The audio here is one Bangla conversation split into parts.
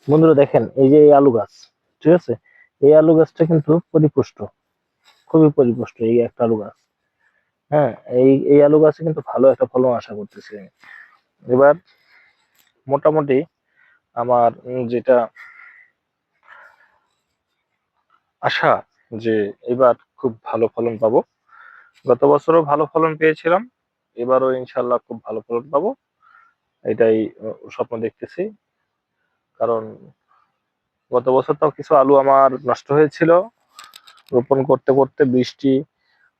বন্ধুরা দেখেন, এই যে এই আলু গাছ, ঠিক আছে, এই আলু গাছটা কিন্তু পরিপুষ্ট, খুবই পরিপুষ্ট এই একটা আলু গাছ। হ্যাঁ, এই এই আলু গাছে কিন্তু ভালো একটা ফলন আশা করতেছি আমি। এবার মোটামুটি আমার যেটা আশা, যে এবার খুব ভালো ফলন পাবো। গত বছরও ভালো ফলন পেয়েছিলাম, এবারও ইনশাল্লাহ খুব ভালো ফলন পাবো, এটাই স্বপ্ন দেখতেছি। কারণ গত বছর তো কিছু আলু আমার নষ্ট হয়েছিল রোপণ করতে করতে, বৃষ্টি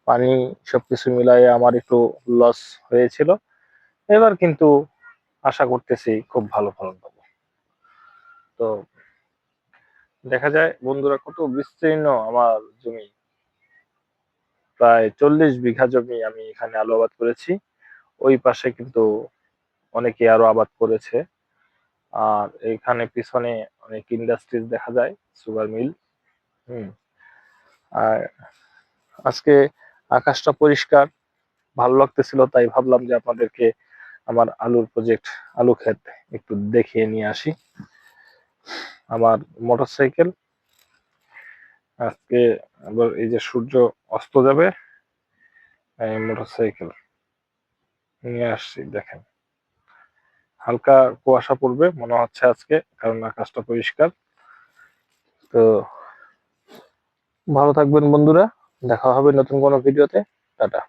পানি সবকিছু মিলায়ে আমার একটু লস হয়েছিল। এবার কিন্তু আশা করতেছি খুব ভালো ফলন পাবো। তো দেখা যায় বন্ধুরা, কত বিস্তীর্ণ আমার জমি, প্রায় 40 বিঘা জমি আমি এখানে আলু আবাদ করেছি। ওই পাশে কিন্তু অনেকে আরো আবাদ করেছে। আর এইখানে পিছনে অনেক ইন্ডাস্ট্রিজ দেখা যায়, সুগার মিল। হুম। আর আজকে আকাশটা পরিষ্কার, ভালো লাগতেছিল, তাই ভাবলাম যে আপনাদেরকে আমার আলুর প্রজেক্ট, আলু ক্ষেত একটু দেখিয়ে নিয়ে আসি। আমার মোটরসাইকেল আজকে, আবার এই যে সূর্য অস্ত যাবে, এই মোটরসাইকেল নিয়ে আসছি। দেখেন, হালকা কুয়াশা পড়বে মনে হচ্ছে আজকে, কারণ আকাশটা পরিষ্কার। তো ভালো থাকবেন বন্ধুরা, দেখা হবে নতুন কোনো ভিডিওতে। টাটা।